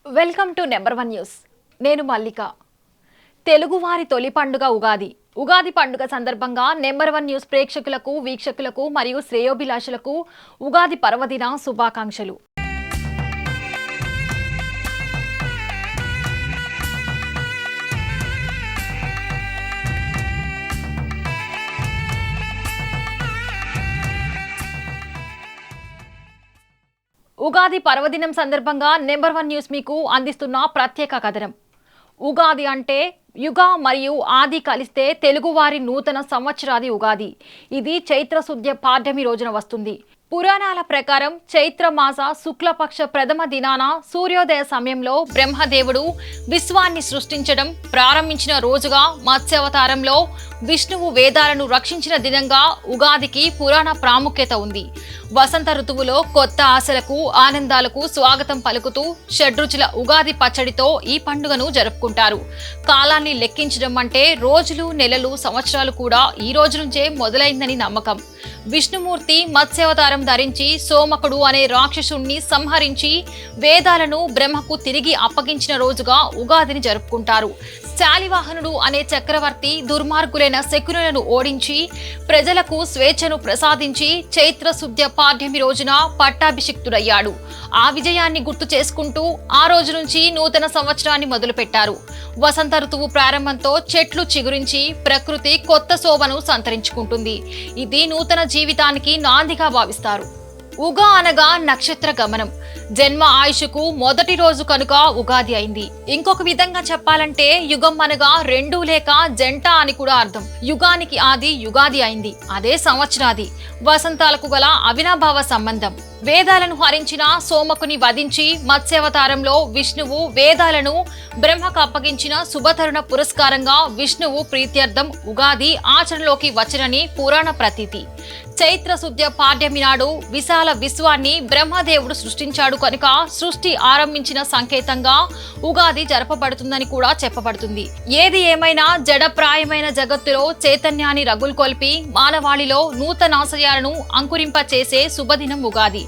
Welcome to number one news. నేను మల్లిక. తెలుగువారి తొలి పండుగ ఉగాది. ఉగాది పండుగ సందర్భంగా నెంబర్ వన్ న్యూస్ ప్రేక్షకులకు, వీక్షకులకు మరియు శ్రేయోభిలాషులకు ఉగాది పర్వదిన శుభాకాంక్షలు. ఉగాది పర్వదినం సందర్భంగా నెంబర్ వన్ న్యూస్ మీకు అందిస్తున్న ప్రత్యేక కథనం. ఉగాది అంటే యుగ మరియు ఆది కలిస్తే తెలుగువారి నూతన సంవత్సరాది ఉగాది. ఇది చైత్ర శుద్ధ పాడ్యమి రోజున వస్తుంది. పురాణాల ప్రకారం చైత్రమాస శుక్లపక్ష ప్రథమ దినాన సూర్యోదయ సమయంలో బ్రహ్మదేవుడు విశ్వాన్ని సృష్టించడం ప్రారంభించిన రోజుగా, మత్స్యావతారంలో విష్ణువు వేదాలను రక్షించిన దినంగా ఉగాదికి పురాణ ప్రాముఖ్యత ఉంది. వసంత ఋతువులో కొత్త ఆశలకు, ఆనందాలకు స్వాగతం పలుకుతూ షడ్రుచుల ఉగాది పచ్చడితో ఈ పండుగను జరుపుకుంటారు. కాలాన్ని లెక్కించడం అంటే రోజులు, నెలలు, సంవత్సరాలు కూడా ఈ రోజు నుంచే మొదలైందని నమ్మకం. విష్ణుమూర్తి మత్స్యావతారం ధరించి సోమకుడు అనే రాక్షసుణ్ణి సంహరించి వేదాలను బ్రహ్మకు తిరిగి అప్పగించిన రోజుగా ఉగాదిని జరుపుకుంటారు. శాలివాహనుడు అనే చక్రవర్తి దుర్మార్గులైన శకునులను ఓడించి ప్రజలకు స్వేచ్ఛను ప్రసాదించి చైత్ర శుద్ధ పాడ్యమి రోజున పట్టాభిషిక్తుడయ్యాడు. ఆ విజయాన్ని గుర్తు చేసుకుంటూ ఆ రోజు నుంచి నూతన సంవత్సరాన్ని మొదలుపెట్టారు. వసంత ఋతువు ప్రారంభంతో చెట్లు చిగురించి ప్రకృతి కొత్త శోభను సంతరించుకుంటుంది. ఇది నూతన జీవితానికి నాందిగా భావిస్తారు. ఉగా అనగా నక్షత్ర గమనం. జన్మ ఆయుషుకు మొదటి రోజు కనుక ఉగాది అయింది. ఇంకొక విధంగా చెప్పాలంటే యుగం అనగా రెండు లేక జంట అని కూడా అర్థం. యుగానికి ఆది యుగాది అయింది, అదే సంవత్సరాది. వసంతాలకు గల అవినాభావ సంబంధం. వేదాలను హరించిన సోమకుని వధించి మత్స్యావతారంలో విష్ణువు వేదాలను బ్రహ్మకు అప్పగించిన శుభతరుణ పురస్కారంగా విష్ణువు ప్రీత్యర్థం ఉగాది ఆచరణలోకి వచ్చనని పురాణ ప్రతీతి. చైత్ర శుద్ధ పాడ్యమి నాడు విశాల విశ్వాన్ని బ్రహ్మదేవుడు సృష్టించాడు కనుక సృష్టి ఆరంభించిన సంకేతంగా ఉగాది జరపబడుతుందని కూడా చెప్పబడుతుంది. ఏది ఏమైనా జడప్రాయమైన జగత్తులో చైతన్యాన్ని రగుల్కొల్పి మానవాళిలో నూతనాశయాలను అంకురింపచేసే శుభదినం ఉగాది.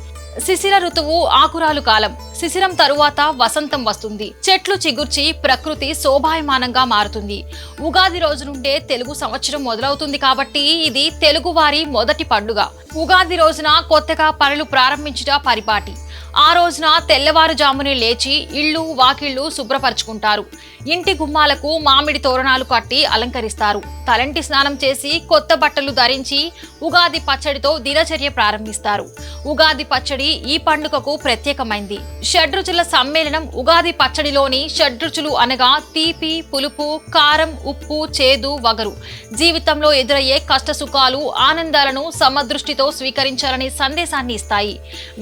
శిశిర ఋతువు ఆకురాలు కాలం. శిశిరం తరువాత వసంతం వస్తుంది. చెట్లు చిగుర్చి ప్రకృతి శోభాయమానంగా మారుతుంది. ఉగాది రోజు నుండే తెలుగు సంవత్సరం మొదలవుతుంది కాబట్టి ఇది తెలుగువారి మొదటి పండుగ. ఉగాది రోజున కొత్తగా పనులు ప్రారంభించుట పరిపాటి. ఆ రోజున తెల్లవారుజామునే లేచి ఇళ్ళు వాకిళ్లు శుభ్రపరచుకుంటారు. ఇంటి గుమ్మాలకు మామిడి తోరణాలు కట్టి అలంకరిస్తారు. తలంటి స్నానం చేసి కొత్త బట్టలు ధరించి ఉగాది పచ్చడితో దినచర్య ప్రారంభిస్తారు. ఉగాది పచ్చడి ఈ పండుగకు ప్రత్యేకమైంది. షడ్రుచుల సమ్మేళనం. ఉగాది పచ్చడిలోని షడ్రుచులు అనగా తీపి, పులుపు, కారం, ఉప్పు, చేదు, వగరు. జీవితంలో ఎదురయ్యే కష్ట సుఖాలు, ఆనందాలను సమదృష్టితో స్వీకరించాలనే సందేశాన్ని ఇస్తాయి.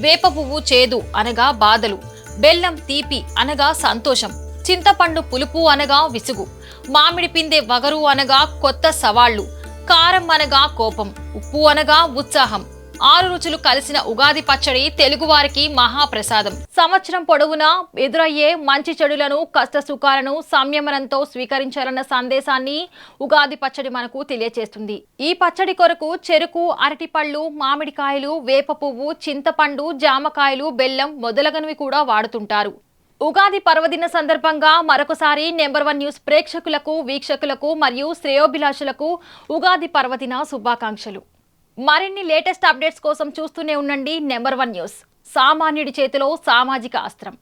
వేప పువ్వు చేదు అనగా బాధలు, బెల్లం తీపి అనగా సంతోషం, చింతపండు పులుపు అనగా విసుగు, మామిడి పిందె వగరు అనగా కొత్త సవాళ్లు, కారం అనగా కోపం, ఉప్పు అనగా ఉత్సాహం. 6 రుచులు కలిసిన ఉగాది పచ్చడి తెలుగువారికి మహాప్రసాదం. సంవత్సరం పొడవునా ఎదురయ్యే మంచి చెడులను, కష్ట సుఖాలను సంయమనంతో స్వీకరించాలన్న సందేశాన్ని ఉగాది పచ్చడి మనకు తెలియజేస్తుంది. ఈ పచ్చడి కొరకు చెరుకు, అరటిపళ్ళు, మామిడికాయలు, వేప పువ్వు, చింతపండు, జామకాయలు, బెల్లం మొదలగునవి కూడా వాడుతుంటారు. ఉగాది పర్వదిన సందర్భంగా మరొకసారి నెంబర్ వన్ న్యూస్ ప్రేక్షకులకు, వీక్షకులకు మరియు శ్రేయోభిలాషులకు ఉగాది పర్వదిన శుభాకాంక్షలు. మరిన్ని లేటెస్ట్ అప్డేట్స్ కోసం చూస్తూనే ఉండండి నెంబర్ వన్ న్యూస్. సామాన్యుడి చేతిలో సామాజిక అస్త్రం.